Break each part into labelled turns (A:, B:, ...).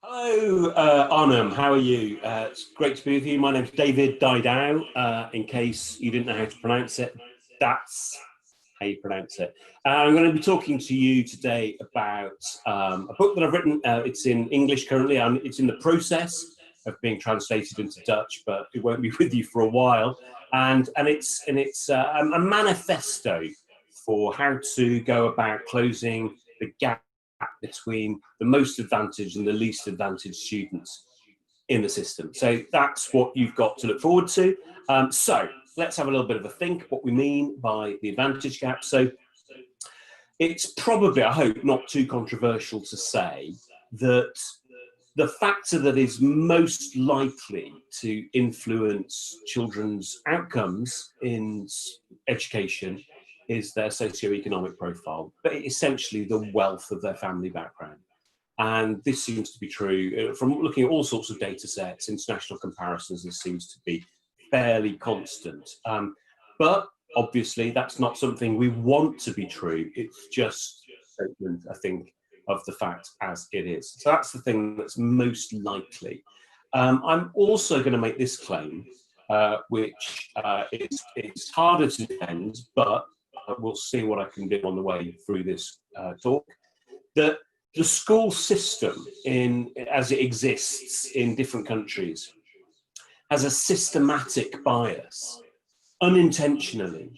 A: Hello, Arnhem. How are you? It's great to be with you. My name's David Didau. In case you didn't know how to pronounce it, that's how you pronounce it. I'm going to be talking to you today about a book that I've written. It's in English currently, and it's in the process of being translated into Dutch, but it won't be with you for a while. And it's a manifesto for how to go about closing the gap between the most advantaged and the least advantaged students in the system. So that's what you've got to look forward to. So let's have a little bit of a think what we mean by the advantage gap. So it's probably, I hope, not too controversial to say that the factor that is most likely to influence children's outcomes in education is their socio-economic profile, but essentially the wealth of their family background. And this seems to be true from looking at all sorts of data sets, international comparisons, this seems to be fairly constant. But obviously that's not something we want to be true. It's just a statement, I think, of the fact as it is. So that's the thing that's most likely. I'm also going to make this claim, which it's harder to defend, but we'll see what I can do on the way through this talk, that the school system as it exists in different countries has a systematic bias, unintentionally,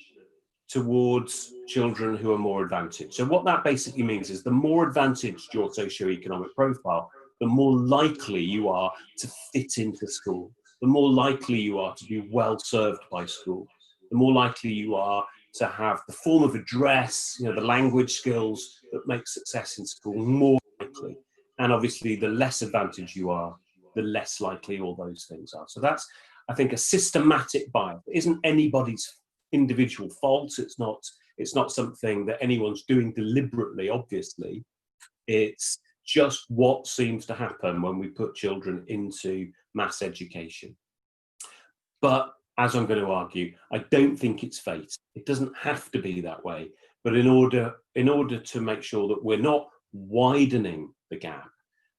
A: towards children who are more advantaged. So what that basically means is the more advantaged your socio-economic profile, the more likely you are to fit into school, the more likely you are to be well served by school, the more likely you are to have the form of address, the language skills that make success in school more likely. And obviously the less advantaged you are, the less likely all those things are. So that's, I think, a systematic bias. It isn't anybody's individual fault. It's not something that anyone's doing deliberately, obviously. It's just what seems to happen when we put children into mass education. But as I'm going to argue, I don't think it's fate. It doesn't have to be that way. But in order to make sure that we're not widening the gap,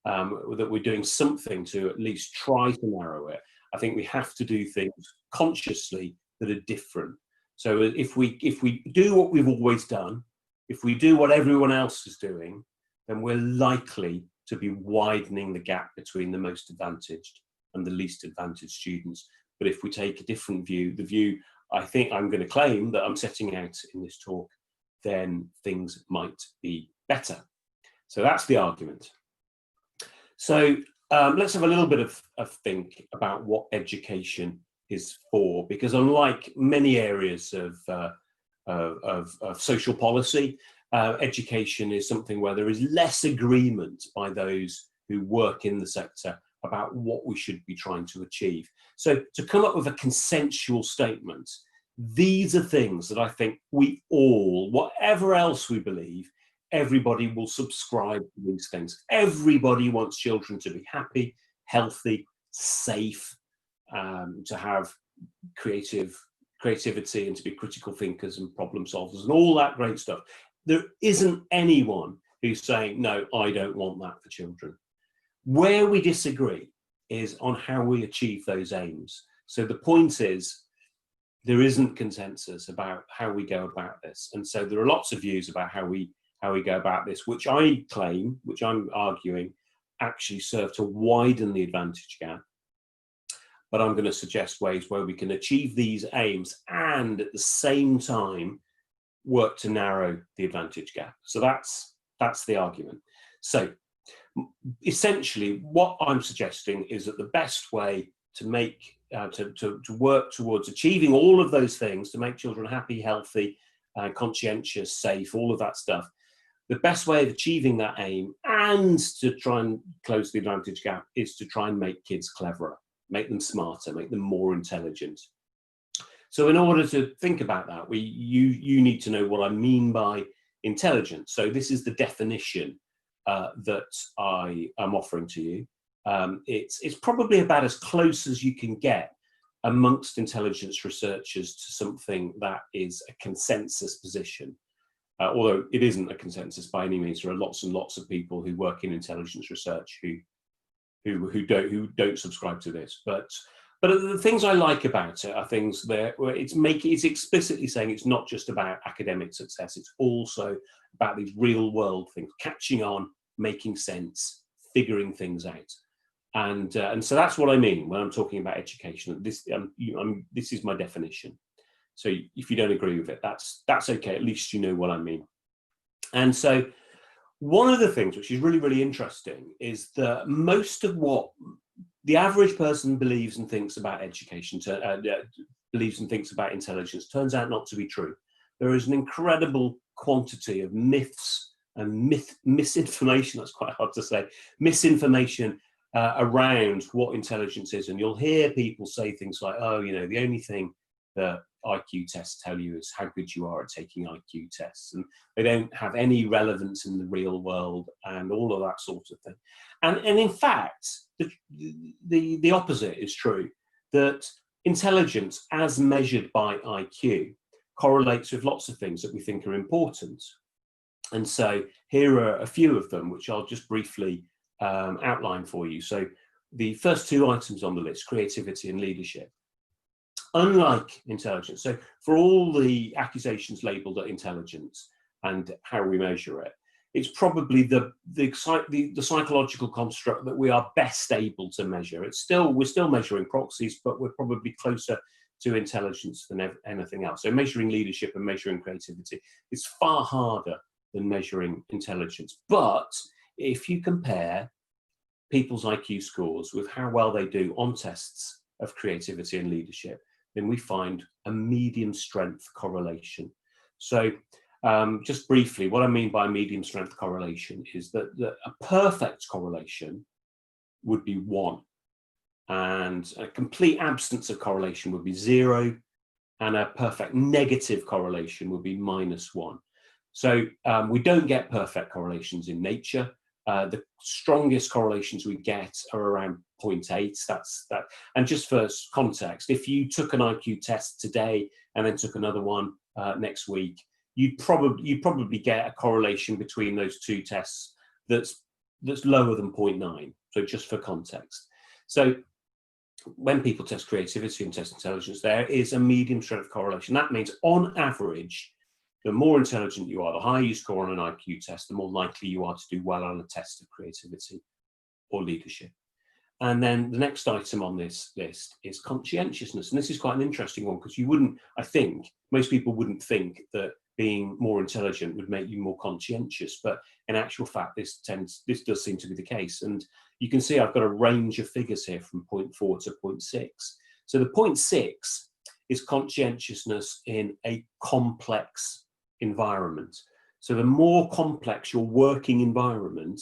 A: that we're doing something to at least try to narrow it, I think we have to do things consciously that are different. So if we do what we've always done, if we do what everyone else is doing, then we're likely to be widening the gap between the most advantaged and the least advantaged students. But if we take a different view, the view I think I'm going to claim that I'm setting out in this talk, then things might be better. So that's the argument. So let's have a little bit of think about what education is for, because unlike many areas of social policy, education is something where there is less agreement by those who work in the sector about what we should be trying to achieve. So to come up with a consensual statement, these are things that I think we all, whatever else we believe, everybody will subscribe to these things. Everybody wants children to be happy, healthy, safe, to have creativity and to be critical thinkers and problem solvers and all that great stuff. There isn't anyone who's saying, no, I don't want that for children. Where we disagree is on how we achieve those aims. So the point is, there isn't consensus about how we go about this. And so there are lots of views about how we go about this, which I claim, which I'm arguing, actually serve to widen the advantage gap. But I'm going to suggest ways where we can achieve these aims and at the same time work to narrow the advantage gap. So that's the argument. So essentially what I'm suggesting is that the best way to make to work towards achieving all of those things, to make children happy, healthy, conscientious, safe, all of that stuff, the best way of achieving that aim and to try and close the advantage gap is to try and make kids cleverer, make them smarter, make them more intelligent. So in order to think about that, you need to know what I mean by intelligence. So this is the definition that I am offering to you. It's probably about as close as you can get amongst intelligence researchers to something that is a consensus position. Although it isn't a consensus by any means. There are lots and lots of people who work in intelligence research who who don't subscribe to this. But the things I like about it are things that where it's explicitly saying it's not just about academic success, it's also about these real world things, catching on, making sense, figuring things out. And so that's what I mean when I'm talking about education. This is my definition. So if you don't agree with it, that's okay. At least you know what I mean. And so one of the things which is really, really interesting is that most of what the average person believes and thinks about education, believes and thinks about intelligence, turns out not to be true. There is an incredible quantity of myths and misinformation, that's quite hard to say, misinformation around what intelligence is. And you'll hear people say things like, oh, you know, the only thing that IQ tests tell you is how good you are at taking IQ tests, and they don't have any relevance in the real world and all of that sort of thing. And in fact, the opposite is true, that intelligence as measured by IQ correlates with lots of things that we think are important. And so here are a few of them, which I'll just briefly outline for you. So the first two items on the list, creativity and leadership. Unlike intelligence, so for all the accusations labelled at intelligence and how we measure it, it's probably the psychological construct that we are best able to measure. We're still measuring proxies, but we're probably closer to intelligence than anything else. So measuring leadership and measuring creativity is far harder than measuring intelligence. But if you compare people's IQ scores with how well they do on tests of creativity and leadership, then we find a medium strength correlation. So just briefly, what I mean by medium strength correlation is that a perfect correlation would be 1, and a complete absence of correlation would be 0, and a perfect negative correlation would be -1. So we don't get perfect correlations in nature. The strongest correlations we get are around 0.8. That's that. And just for context, if you took an IQ test today and then took another one next week, you'd probably get a correlation between those two tests that's lower than 0.9. So just for context. So when people test creativity and test intelligence, there is a medium strength correlation. That means on average, the more intelligent you are, the higher you score on an IQ test, the more likely you are to do well on a test of creativity or leadership. And then the next item on this list is conscientiousness. And this is quite an interesting one, because I think most people wouldn't think that being more intelligent would make you more conscientious. But in actual fact, this does seem to be the case. And you can see I've got a range of figures here from 0.4 to 0.6. So the 0.6 is conscientiousness in a complex environment. So the more complex your working environment,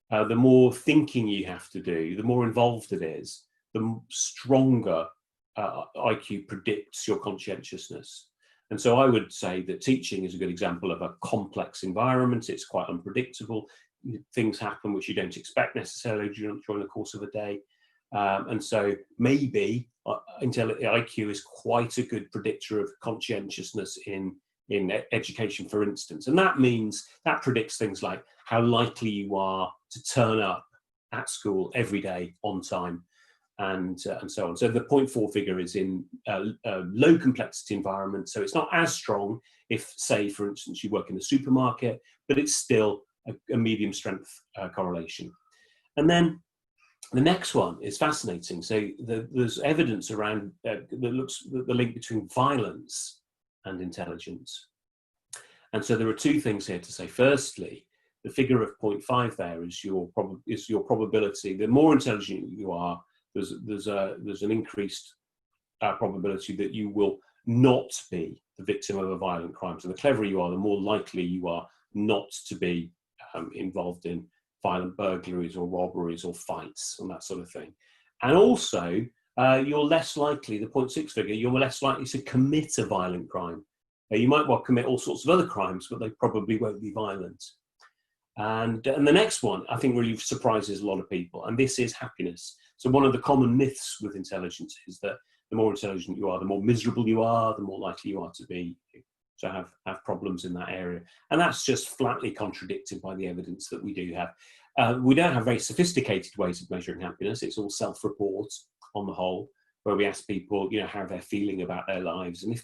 A: the more thinking you have to do, the more involved it is, the stronger IQ predicts your conscientiousness. And so I would say that teaching is a good example of a complex environment. It's quite unpredictable. Things happen which you don't expect necessarily during the course of a day. And so maybe IQ is quite a good predictor of conscientiousness in education, for instance. And that means that predicts things like how likely you are to turn up at school every day on time, and so on. So the 0.4 figure is in a low complexity environment. So it's not as strong if, say, for instance, you work in a supermarket, but it's still a medium strength correlation. And then the next one is fascinating. So there's evidence around that looks at the link between violence and intelligence. And so there are two things here to say. Firstly, the figure of 0.5 there is your probability. The more intelligent you are, there's an increased probability that you will not be the victim of a violent crime. So the cleverer you are, the more likely you are not to be involved in violent burglaries or robberies or fights and that sort of thing. And also, you're less likely, the 0.6 figure, you're less likely to commit a violent crime. You might well commit all sorts of other crimes, but they probably won't be violent. And the next one, I think, really surprises a lot of people, and this is happiness. So one of the common myths with intelligence is that the more intelligent you are, the more miserable you are, the more likely you are to have problems in that area. And that's just flatly contradicted by the evidence that we do have. We don't have very sophisticated ways of measuring happiness. It's all self-report on the whole, where we ask people, how they're feeling about their lives. And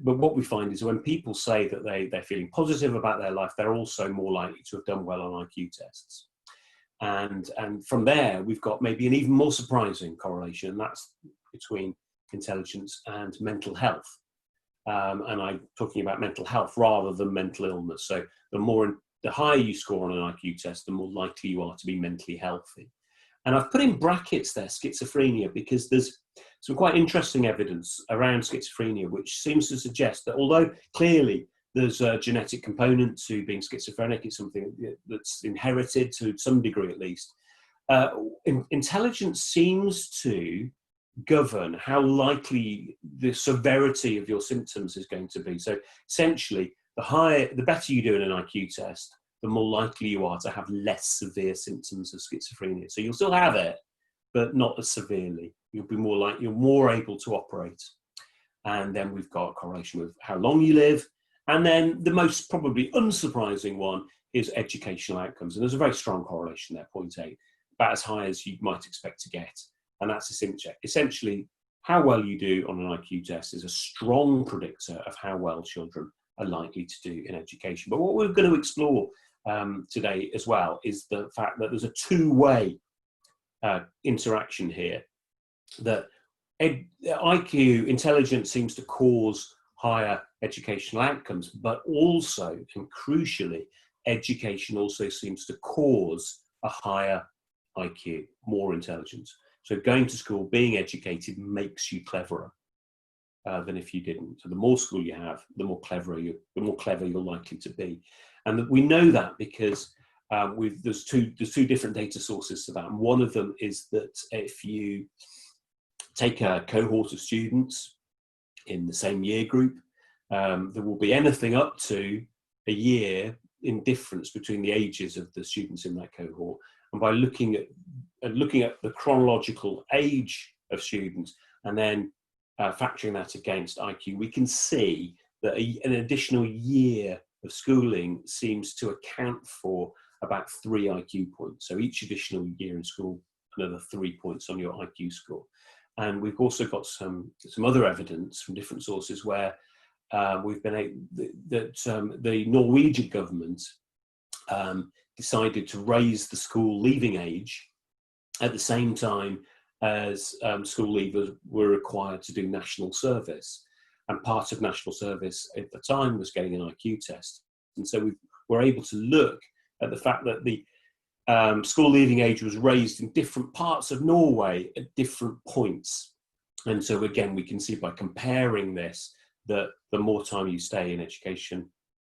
A: but what we find is when people say that they're feeling positive about their life, they're also more likely to have done well on IQ tests. And from there, we've got maybe an even more surprising correlation, and that's between intelligence and mental health. And I'm talking about mental health rather than mental illness. So the higher you score on an IQ test, the more likely you are to be mentally healthy. And I've put in brackets there schizophrenia, because there's some quite interesting evidence around schizophrenia, which seems to suggest that although clearly there's a genetic component to being schizophrenic, it's something that's inherited to some degree at least, intelligence seems to govern how likely the severity of your symptoms is going to be. So essentially, the better you do in an IQ test, the more likely you are to have less severe symptoms of schizophrenia. So you'll still have it, but not as severely. You're more able to operate. And then we've got a correlation with how long you live. And then the most probably unsurprising one is educational outcomes. And there's a very strong correlation there, 0.8, about as high as you might expect to get. And that's a sim check. Essentially, how well you do on an IQ test is a strong predictor of how well children are likely to do in education. But what we're going to explore today as well is the fact that there's a two-way interaction here, that IQ intelligence seems to cause higher educational outcomes, but also, and crucially, education also seems to cause a higher IQ, more intelligence. So going to school, being educated, makes you cleverer than if you didn't. So the more school you have, the more clever you're likely to be. And we know that because there's two different data sources to that. And one of them is that if you take a cohort of students in the same year group, there will be anything up to a year in difference between the ages of the students in that cohort. And by looking at the chronological age of students and then factoring that against IQ, we can see that an additional year of schooling seems to account for about 3 IQ points. So each additional year in school, another 3 points on your IQ score. And we've also got some other evidence from different sources where we've been the Norwegian government decided to raise the school leaving age at the same time as school leavers were required to do national service. And part of national service at the time was getting an IQ test. And so we were able to look at the fact that the school leaving age was raised in different parts of Norway at different points. And so again, we can see by comparing this that the more time you stay in education,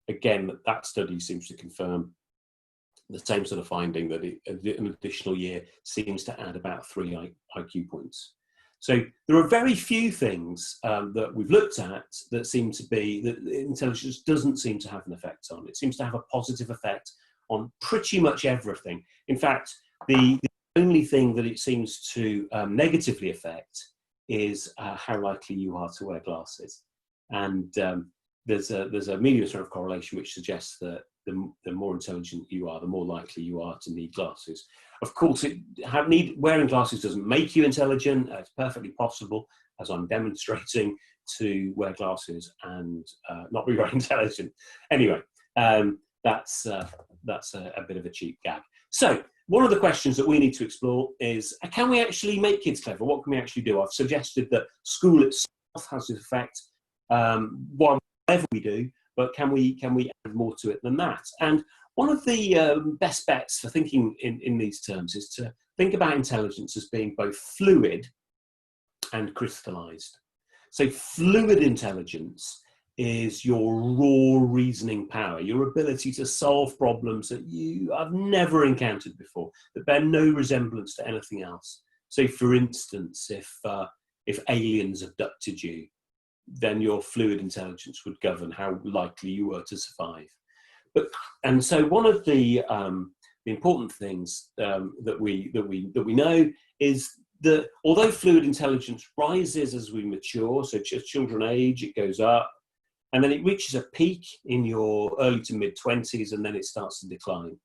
A: again, that study seems to confirm the same sort of finding, that an additional year seems to add about 3 IQ points. So there are very few things that we've looked at that seem to be, that intelligence doesn't seem to have an effect on. It seems to have a positive effect on pretty much everything. In fact, the only thing that it seems to negatively affect is how likely you are to wear glasses. And there's a medium sort of correlation which suggests that the more intelligent you are, the more likely you are to need glasses. Of course, wearing glasses doesn't make you intelligent. It's perfectly possible, as I'm demonstrating, to wear glasses and not be very intelligent. Anyway, that's a bit of a cheap gag. So one of the questions that we need to explore is, can we actually make kids clever? What can we actually do? I've suggested that school itself has this effect, whatever we do, but can we add more to it than that? And one of the best bets for thinking in these terms is to think about intelligence as being both fluid and crystallized. So fluid intelligence is your raw reasoning power, your ability to solve problems that you have never encountered before, that bear no resemblance to anything else. So for instance, if aliens abducted you, then your fluid intelligence would govern how likely you were to survive. And so one of the important things that we know is that although fluid intelligence rises as we mature, so as children age, it goes up, and then it reaches a peak in your early to mid-20s, and then it starts to decline.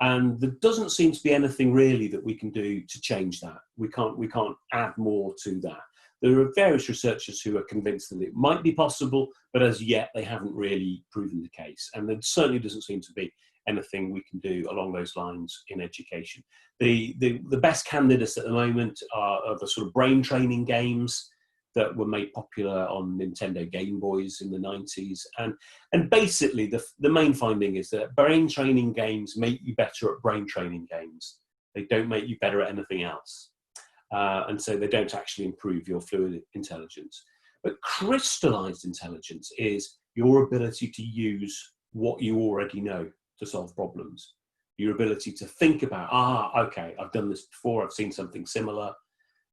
A: And there doesn't seem to be anything really that we can do to change that. We can't add more to that. There are various researchers who are convinced that it might be possible, but as yet they haven't really proven the case. And there certainly doesn't seem to be anything we can do along those lines in education. The best candidates at the moment are the sort of brain training games that were made popular on Nintendo Game Boys in the 90s. And basically the main finding is that brain training games make you better at brain training games. They don't make you better at anything else. And so they don't actually improve your fluid intelligence. But crystallized intelligence is your ability to use what you already know to solve problems. Your ability to think about, okay, I've done this before, I've seen something similar.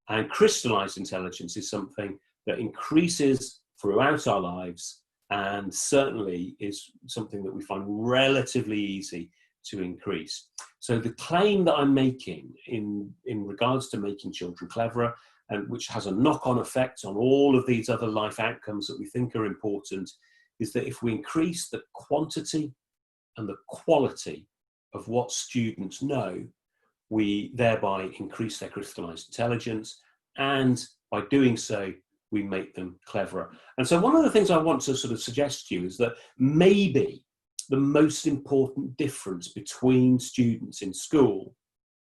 A: And crystallized intelligence is something that increases throughout our lives and certainly is something that we find relatively easy to increase. So the claim that I'm making in regards to making children cleverer, and which has a knock-on effect on all of these other life outcomes that we think are important, is that if we increase the quantity and the quality of what students know, we thereby increase their crystallized intelligence, and by doing so, we make them cleverer. And so one of the things I want to sort of suggest to you is that maybe the most important difference between students in school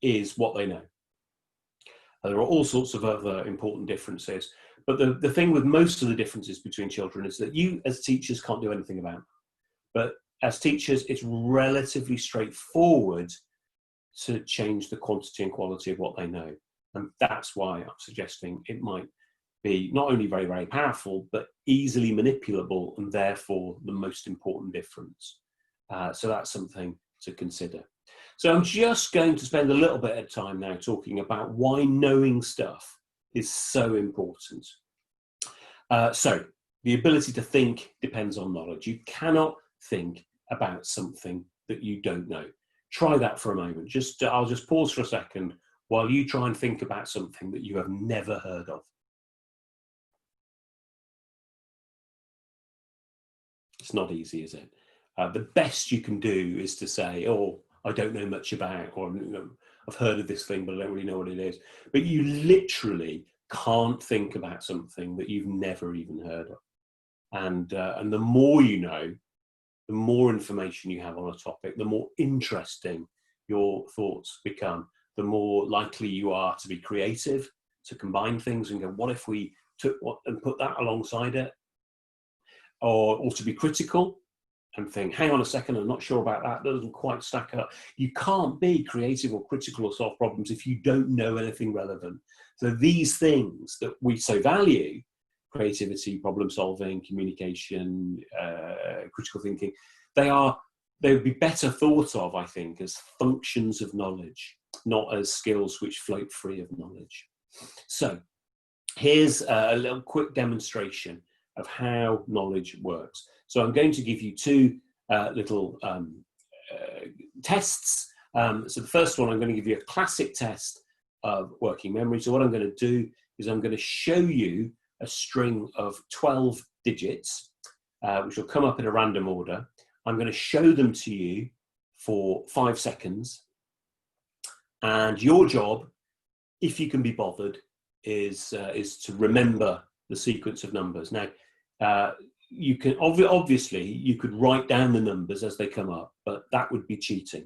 A: is what they know. There are all sorts of other important differences, but the thing with most of the differences between children is that you as teachers can't do anything about. But as teachers, it's relatively straightforward to change the quantity and quality of what they know. And that's why I'm suggesting it might be not only very, very powerful, but easily manipulable, and therefore the most important difference. So that's something to consider. So I'm just going to spend a little bit of time now talking about why knowing stuff is so important. So the ability to think depends on knowledge. You cannot think about something that you don't know. Try that for a moment. I'll just pause for a second while you try and think about something that you have never heard of. It's not easy, is it? The best you can do is to say, oh, I don't know much about, or I've heard of this thing, but I don't really know what it is. But you literally can't think about something that you've never even heard of. And the more you know, the more information you have on a topic, the more interesting your thoughts become, the more likely you are to be creative, to combine things and go, what if we took what and put that alongside it? Or to be critical and think, hang on a second, I'm not sure about that, that doesn't quite stack up. You can't be creative or critical or solve problems if you don't know anything relevant. So these things that we so value, creativity, problem solving, communication, critical thinking, they would be better thought of, I think, as functions of knowledge, not as skills which float free of knowledge. So here's a little quick demonstration of how knowledge works. So I'm going to give you two little tests. So the first one, I'm going to give you a classic test of working memory. So what I'm going to do is I'm going to show you a string of 12 digits, which will come up in a random order. I'm going to show them to you for 5 seconds. And your job, if you can be bothered, is to remember the sequence of numbers. Now, you can obviously you could write down the numbers as they come up, but that would be cheating,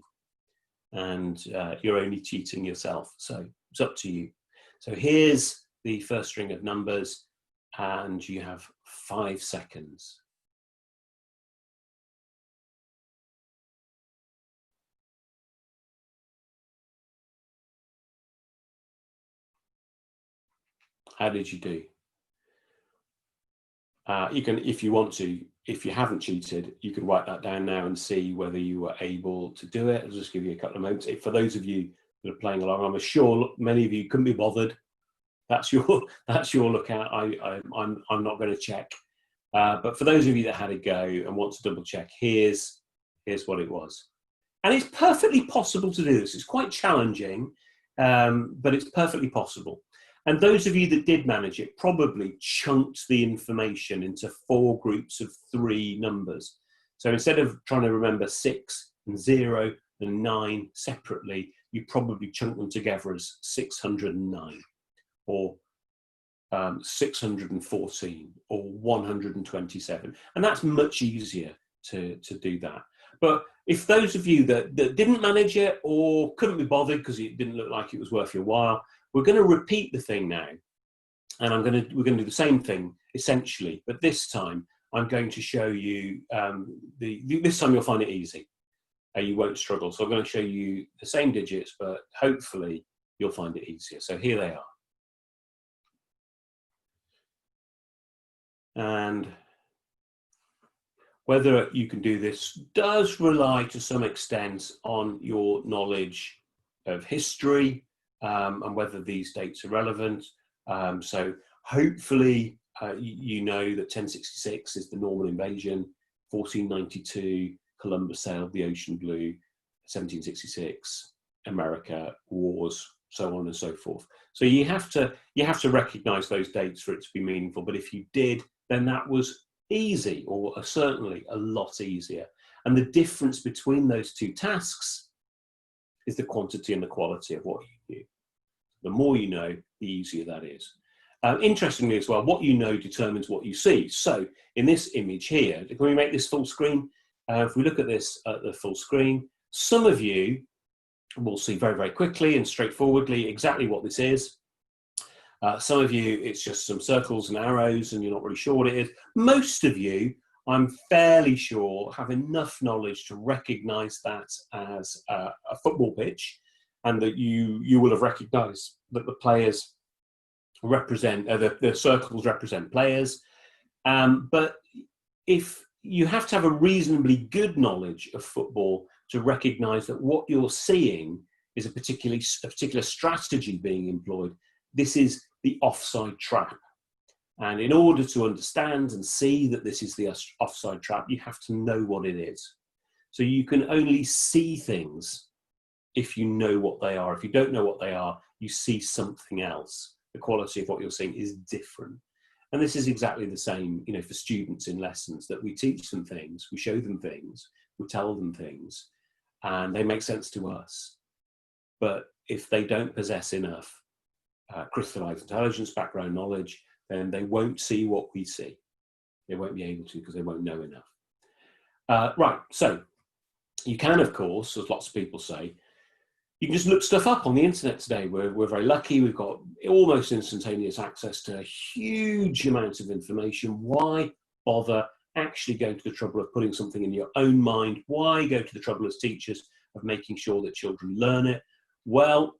A: and you're only cheating yourself. So it's up to you. So here's the first string of numbers, and you have 5 seconds. How did you do? You can, if you want to, if you haven't cheated, you could write that down now and see whether you were able to do it. I'll just give you a couple of moments. For those of you that are playing along, I'm sure many of you couldn't be bothered. That's your lookout. I'm not going to check. But for those of you that had a go and want to double check, here's what it was. And it's perfectly possible to do this. It's quite challenging, but it's perfectly possible. And those of you that did manage it probably chunked the information into 4 groups of 3 numbers. So instead of trying to remember 6 and 0 and 9 separately, you probably chunk them together as 609 or 614 or 127. And that's much easier to do that. But if those of you that didn't manage it or couldn't be bothered because it didn't look like it was worth your while, we're going to repeat the thing now. And we're going to do the same thing essentially, but this time I'm going to show you, this time you'll find it easy. You won't struggle. So I'm going to show you the same digits, but hopefully you'll find it easier. So here they are. And whether you can do this does rely to some extent on your knowledge of history and whether these dates are relevant. So hopefully you know that 1066 is the Norman invasion, 1492 Columbus sailed the ocean blue, 1766 America wars, so on and so forth. So you have to recognize those dates for it to be meaningful. But if you did, then that was easy, or certainly a lot easier. And the difference between those two tasks is the quantity and the quality of what you knew. The more you know, the easier that is. Interestingly as well, what you know determines what you see. So in this image here, can we make this full screen? If we look at this at the full screen, some of you will see very, very quickly and straightforwardly exactly what this is. Some of you, it's just some circles and arrows and you're not really sure what it is. Most of you, I'm fairly sure, have enough knowledge to recognize that as a football pitch, and that you will have recognized that the players represent, the circles represent players. But if you have to have a reasonably good knowledge of football to recognize that what you're seeing is a particular strategy being employed. This is the offside trap. And in order to understand and see that this is the offside trap, you have to know what it is. So you can only see things if you know what they are. If you don't know what they are, you see something else. The quality of what you're seeing is different. And this is exactly the same, for students in lessons, that we teach them things, we show them things, we tell them things, and they make sense to us. But if they don't possess enough crystallized intelligence, background knowledge, then they won't see what we see. They won't be able to because they won't know enough. Right, so you can, of course, as lots of people say, you can just look stuff up on the internet today. We're very lucky. We've got almost instantaneous access to huge amounts of information. Why bother actually going to the trouble of putting something in your own mind? Why go to the trouble as teachers of making sure that children learn it? Well,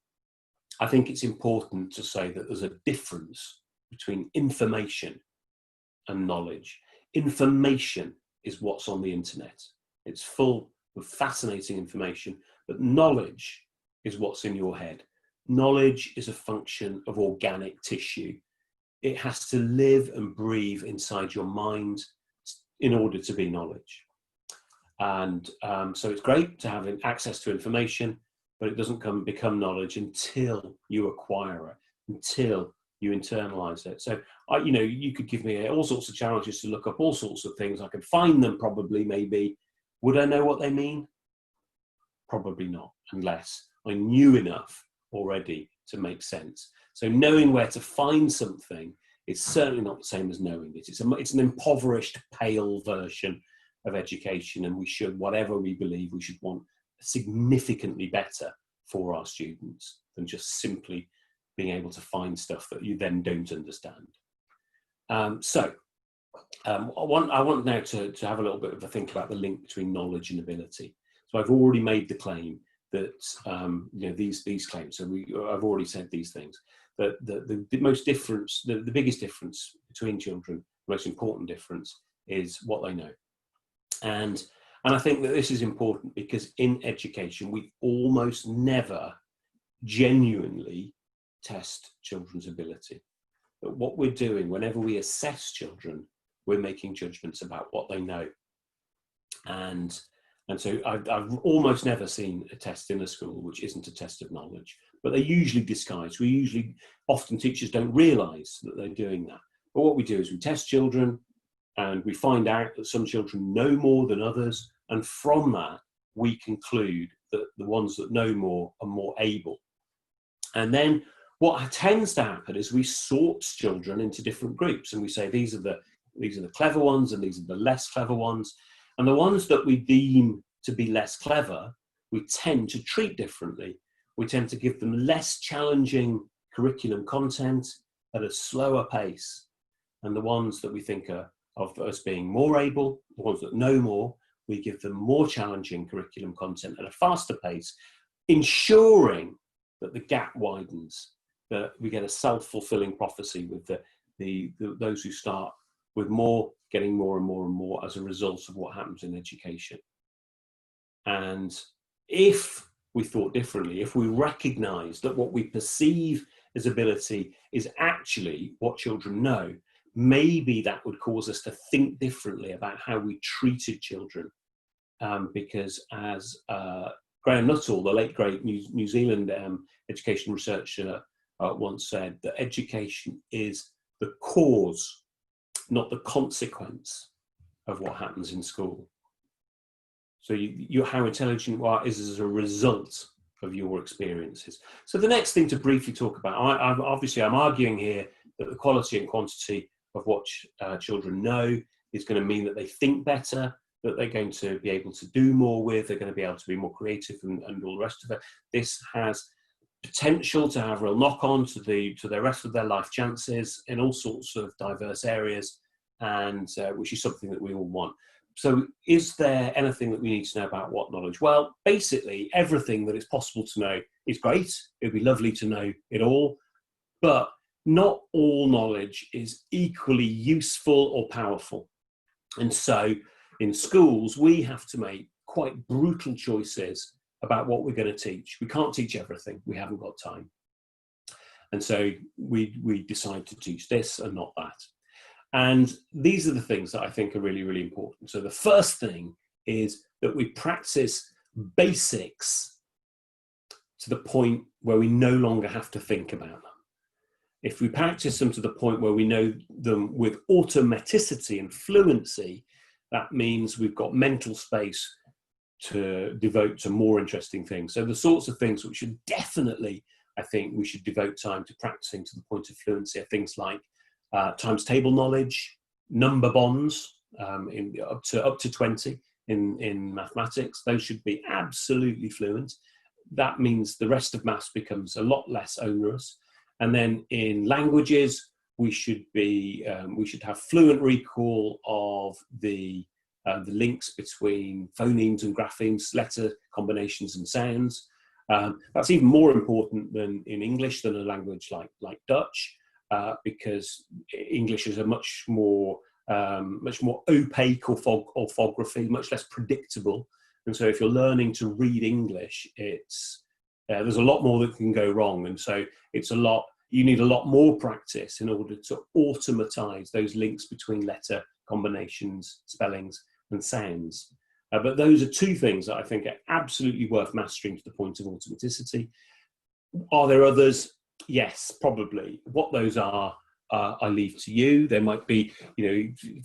A: I think it's important to say that there's a difference between information and knowledge. Information is what's on the internet. It's full of fascinating information, but knowledge is what's in your head. Knowledge is a function of organic tissue. It has to live and breathe inside your mind in order to be knowledge. And so it's great to have access to information, but it doesn't become knowledge until you acquire it, until you internalize it. So, you could give me all sorts of challenges to look up all sorts of things. I could find them probably, maybe. Would I know what they mean? Probably not, unless I knew enough already to make sense. So knowing where to find something is certainly not the same as knowing it. It's an impoverished, pale version of education, and we should, whatever we believe, we should want significantly better for our students than just simply being able to find stuff that you then don't understand. I want now to have a little bit of a think about the link between knowledge and ability. So I've already made the claim that these claims. So I've already said these things. That the biggest difference between children, the most important difference, is what they know. And I think that this is important because in education we almost never genuinely test children's ability. But what we're doing whenever we assess children, we're making judgments about what they know. And so I've almost never seen a test in a school which isn't a test of knowledge, but they're usually disguised. Often teachers don't realise that they're doing that. But what we do is we test children and we find out that some children know more than others. And from that, we conclude the ones that know more are more able. And then what tends to happen is we sort children into different groups, and we say these are the clever ones and these are the less clever ones. And the ones that we deem to be less clever, we tend to treat differently. We tend to give them less challenging curriculum content at a slower pace. And the ones that we think are of as being more able, the ones that know more, we give them more challenging curriculum content at a faster pace, ensuring that the gap widens, that we get a self-fulfilling prophecy with those who start with more, getting more and more and more as a result of what happens in education. And if we thought differently, if we recognize that what we perceive as ability is actually what children know, maybe that would cause us to think differently about how we treated children. Because as Graham Nuttall, the late great New Zealand education researcher, once said, that education is the cause, not the consequence of what happens in school. So how intelligent you are is as a result of your experiences. So the next thing to briefly talk about, I'm arguing here that the quality and quantity of what children know is going to mean that they think better, that they're going to be able to do more with, they're going to be able to be more creative and all the rest of it. This has potential to have real knock-on to the rest of their life chances in all sorts of diverse areas, and which is something that we all want. So is there anything that we need to know about what knowledge? Well, basically everything that is possible to know is great. It would be lovely to know it all, but not all knowledge is equally useful or powerful. And so in schools, we have to make quite brutal choices about what we're going to teach. We can't teach everything. We haven't got time. And so we decide to teach this and not that. And these are the things that I think are really, really important. So the first thing is that we practice basics to the point where we no longer have to think about them. If we practice them to the point where we know them with automaticity and fluency, that means we've got mental space to devote to more interesting things. So the sorts of things which should definitely, I think, we should devote time to practicing to the point of fluency are things like times table knowledge, number bonds, up to 20 in mathematics. Those should be absolutely fluent. That means the rest of maths becomes a lot less onerous. And then in languages, we should have fluent recall of the links between phonemes and graphemes, letter combinations and sounds. That's even more important than in English than a language like Dutch, because English is a much more opaque orthography, much less predictable. And so if you're learning to read English, there's a lot more that can go wrong. And so you need a lot more practice in order to automatize those links between letter combinations, spellings, and sounds. But those are two things that I think are absolutely worth mastering to the point of automaticity. Are there others? Yes, probably. What those are, I leave to you. There might be,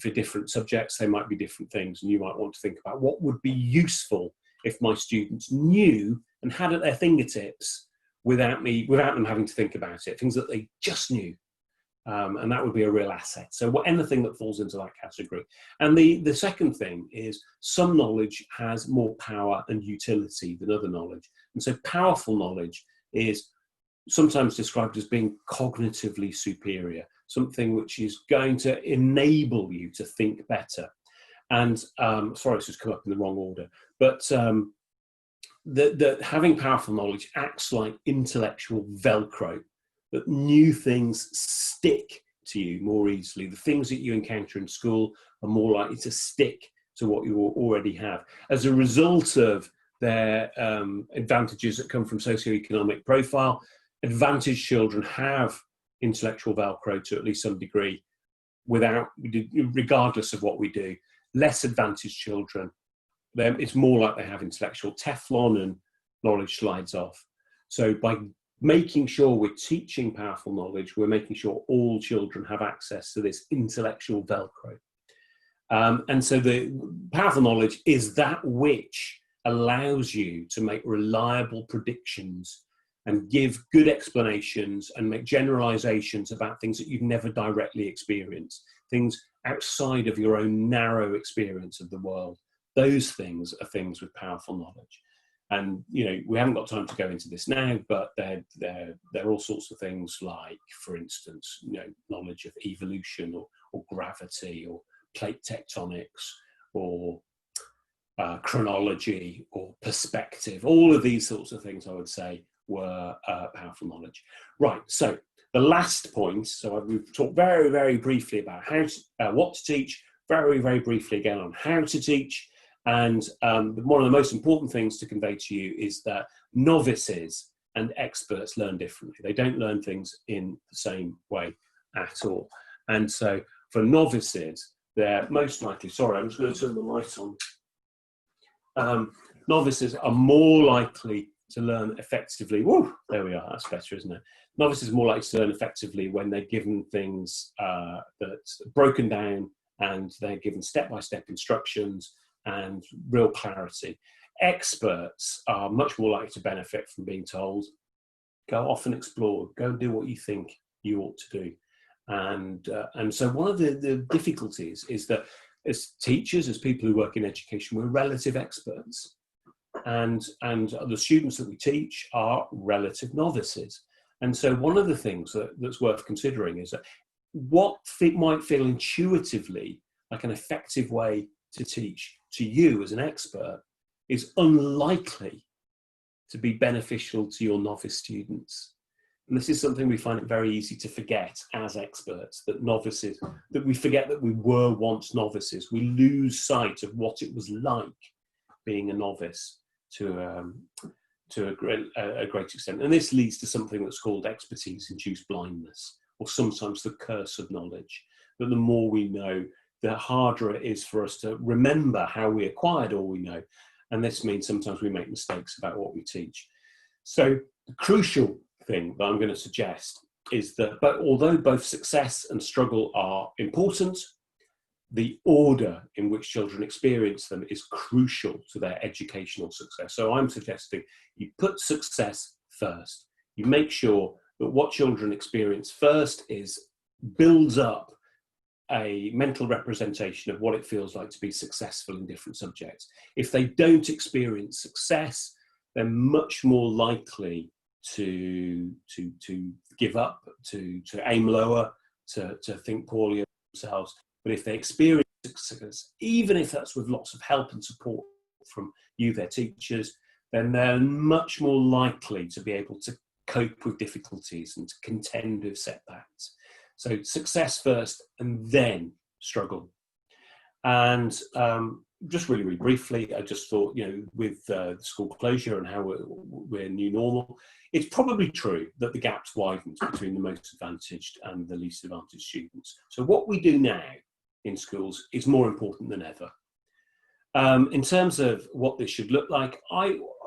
A: for different subjects, there might be different things, and you might want to think about what would be useful if my students knew and had at their fingertips without them having to think about it, things that they just knew. And that would be a real asset. So anything that falls into that category. And the second thing is some knowledge has more power and utility than other knowledge. And so powerful knowledge is sometimes described as being cognitively superior, something which is going to enable you to think better. And sorry, this has come up in the wrong order, but that having powerful knowledge acts like intellectual Velcro, that new things stick to you more easily. The things that you encounter in school are more likely to stick to what you already have. As a result of their advantages that come from socio-economic profile, advantaged children have intellectual Velcro to at least some degree, regardless of what we do. Less advantaged children, it's more like they have intellectual Teflon and knowledge slides off. So by making sure we're teaching powerful knowledge, we're making sure all children have access to this intellectual Velcro. And so the powerful knowledge is that which allows you to make reliable predictions and give good explanations and make generalizations about things that you've never directly experienced, things outside of your own narrow experience of the world. Those things are things with powerful knowledge. And, you know, we haven't got time to go into this now, but there are all sorts of things like, for instance, you know, knowledge of evolution or gravity or plate tectonics or chronology or perspective. All of these sorts of things, I would say, were powerful knowledge. Right, so the last point, so we've talked very, very briefly about how to, what to teach, very, very briefly again on how to teach. And one of the most important things to convey to you is that novices and experts learn differently. They don't learn things in the same way at all. And so for novices, they're most likely, sorry, I'm just going to turn the light on. Novices are more likely to learn effectively. Whoa, there we are, that's better, isn't it? Novices are more likely to learn effectively when they're given things that's broken down and they're given step-by-step instructions and real clarity. Experts are much more likely to benefit from being told, go off and explore, go and do what you think you ought to do. And so one of the difficulties is that as teachers, as people who work in education, we're relative experts. And the students that we teach are relative novices. And so one of the things that's worth considering is that what might feel intuitively like an effective way to teach to you as an expert is unlikely to be beneficial to your novice students. And this is something we find it very easy to forget as experts, that novices, that we forget that we were once novices. We lose sight of what it was like being a novice to a great extent. And this leads to something that's called expertise-induced blindness, or sometimes the curse of knowledge, that the more we know, the harder it is for us to remember how we acquired all we know. And this means sometimes we make mistakes about what we teach. So the crucial thing that I'm going to suggest is that although both success and struggle are important, the order in which children experience them is crucial to their educational success. So I'm suggesting you put success first. You make sure that what children experience first builds up a mental representation of what it feels like to be successful in different subjects. If they don't experience success, they're much more likely to give up, to aim lower, to think poorly of themselves. But if they experience success, even if that's with lots of help and support from you, their teachers, then they're much more likely to be able to cope with difficulties and to contend with setbacks. So success first and then struggle. And just really, really briefly, I just thought, you know, with the school closure and how we're new normal, it's probably true that the gap's widened between the most advantaged and the least advantaged students. So what we do now in schools is more important than ever. In terms of what this should look like,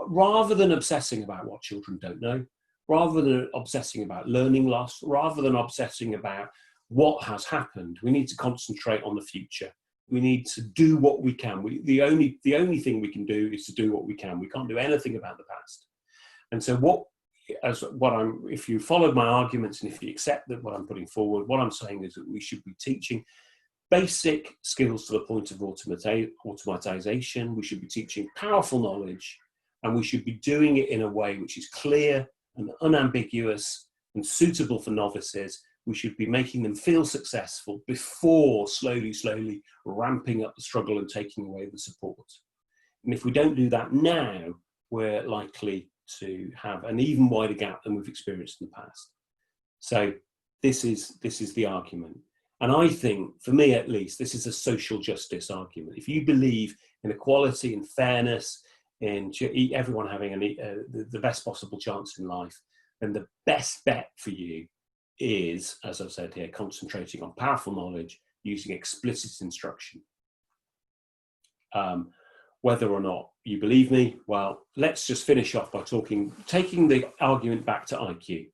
A: rather than obsessing about what children don't know, rather than obsessing about learning loss, rather than obsessing about what has happened, we need to concentrate on the future. We need to do what we can. The only thing we can do is to do what we can. We can't do anything about the past. And so if you followed my arguments and if you accept that what I'm putting forward, what I'm saying is that we should be teaching basic skills to the point of automatization. We should be teaching powerful knowledge, and we should be doing it in a way which is clear and unambiguous and suitable for novices. We should be making them feel successful before slowly ramping up the struggle and taking away the support. And if we don't do that now, we're likely to have an even wider gap than we've experienced in the past. So this is the argument. And I think, for me at least, this is a social justice argument. If you believe in equality and fairness, in everyone having the best possible chance in life, then the best bet for you is, as I've said here, concentrating on powerful knowledge, using explicit instruction. Whether or not you believe me, well, let's just finish off by taking the argument back to IQ.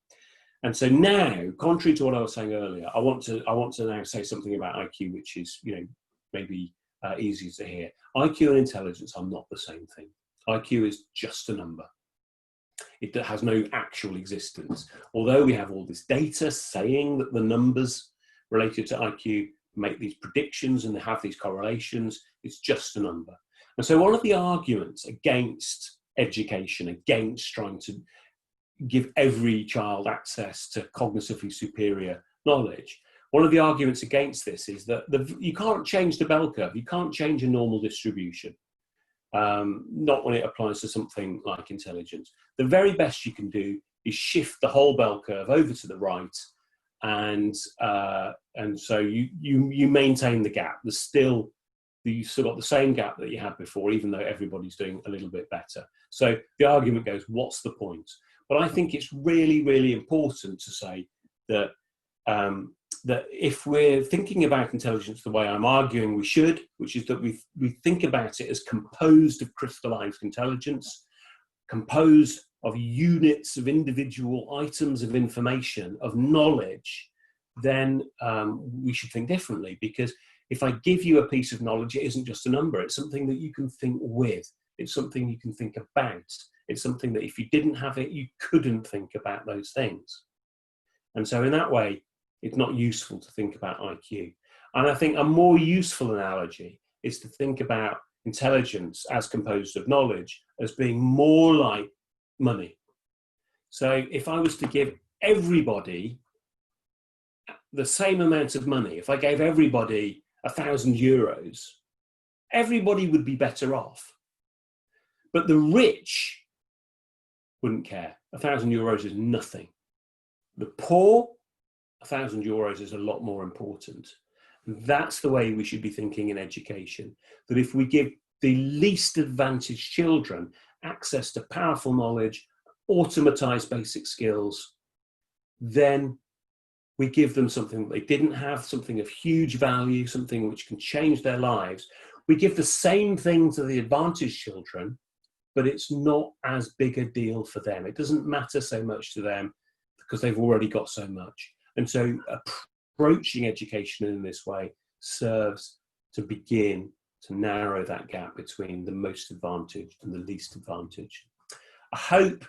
A: And so now, contrary to what I was saying earlier, I want to now say something about IQ, which is, you know, maybe easier to hear. IQ and intelligence are not the same thing. IQ is just a number. It has no actual existence. Although we have all this data saying that the numbers related to IQ make these predictions and they have these correlations, it's just a number. And so one of the arguments against education, against trying to give every child access to cognitively superior knowledge, one of the arguments against this is that you can't change the bell curve, you can't change a normal distribution. Not when it applies to something like intelligence. The very best you can do is shift the whole bell curve over to the right, and so you maintain the gap. You've still got the same gap that you had before, even though everybody's doing a little bit better. So the argument goes, what's the point? But I think it's really, really important to say that that if we're thinking about intelligence the way I'm arguing we should, which is that we think about it as composed of crystallized intelligence, composed of units of individual items of information, of knowledge, then we should think differently. Because if I give you a piece of knowledge, it isn't just a number, it's something that you can think with, it's something you can think about, it's something that if you didn't have it, you couldn't think about those things. And so in that way, it's not useful to think about IQ. And I think a more useful analogy is to think about intelligence as composed of knowledge as being more like money. So if I was to give everybody the same amount of money, if I gave everybody €1,000, everybody would be better off. But the rich wouldn't care. €1,000 is nothing. The poor, €1,000 is a lot more important. And that's the way we should be thinking in education, that if we give the least advantaged children access to powerful knowledge, automatized basic skills, then we give them something that they didn't have, something of huge value, something which can change their lives. We give the same thing to the advantaged children, but it's not as big a deal for them. It doesn't matter so much to them because they've already got so much. And so approaching education in this way serves to begin to narrow that gap between the most advantaged and the least advantaged. I hope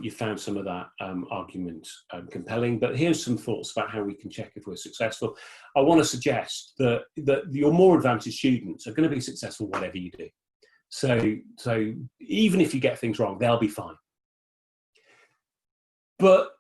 A: you found some of that argument compelling, but here's some thoughts about how we can check if we're successful. I want to suggest that your more advantaged students are going to be successful whatever you do. So even if you get things wrong, they'll be fine. But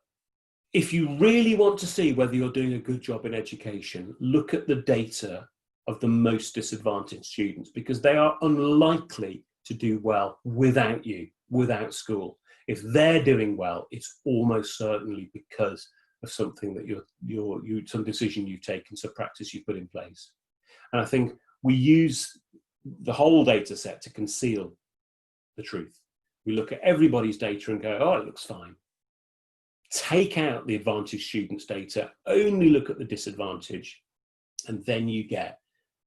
A: if you really want to see whether you're doing a good job in education, look at the data of the most disadvantaged students, because they are unlikely to do well without you, without school. If they're doing well, it's almost certainly because of something that some decision you've taken, some practice you've put in place. And I think we use the whole data set to conceal the truth. We look at everybody's data and go, oh, it looks fine. Take out the advantaged students' data, only look at the disadvantaged, and then you get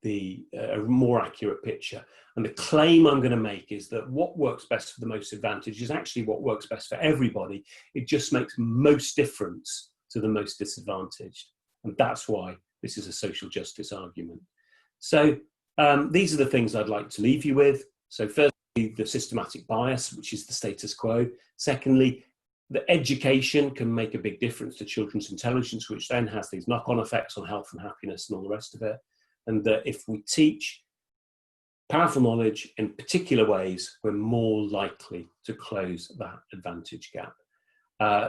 A: a more accurate picture. And the claim I'm going to make is that what works best for the most advantaged is actually what works best for everybody. It just makes most difference to the most disadvantaged. And that's why this is a social justice argument. So these are the things I'd like to leave you with. So firstly, the systematic bias, which is the status quo. Secondly, the education can make a big difference to children's intelligence, which then has these knock-on effects on health and happiness and all the rest of it. And that if we teach powerful knowledge in particular ways, we're more likely to close that advantage gap.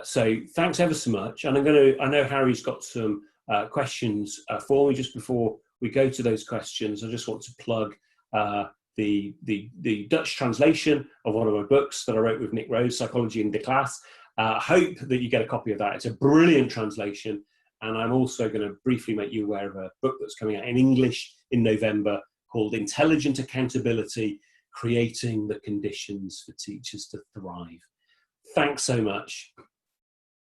A: So thanks ever so much. And I know Harry's got some questions for me. Just before we go to those questions, I just want to plug the Dutch translation of one of my books that I wrote with Nick Rose, Psychology in the Class. I hope that you get a copy of that. It's a brilliant translation. And I'm also going to briefly make you aware of a book that's coming out in English in November called Intelligent Accountability, Creating the Conditions for Teachers to Thrive. Thanks so much.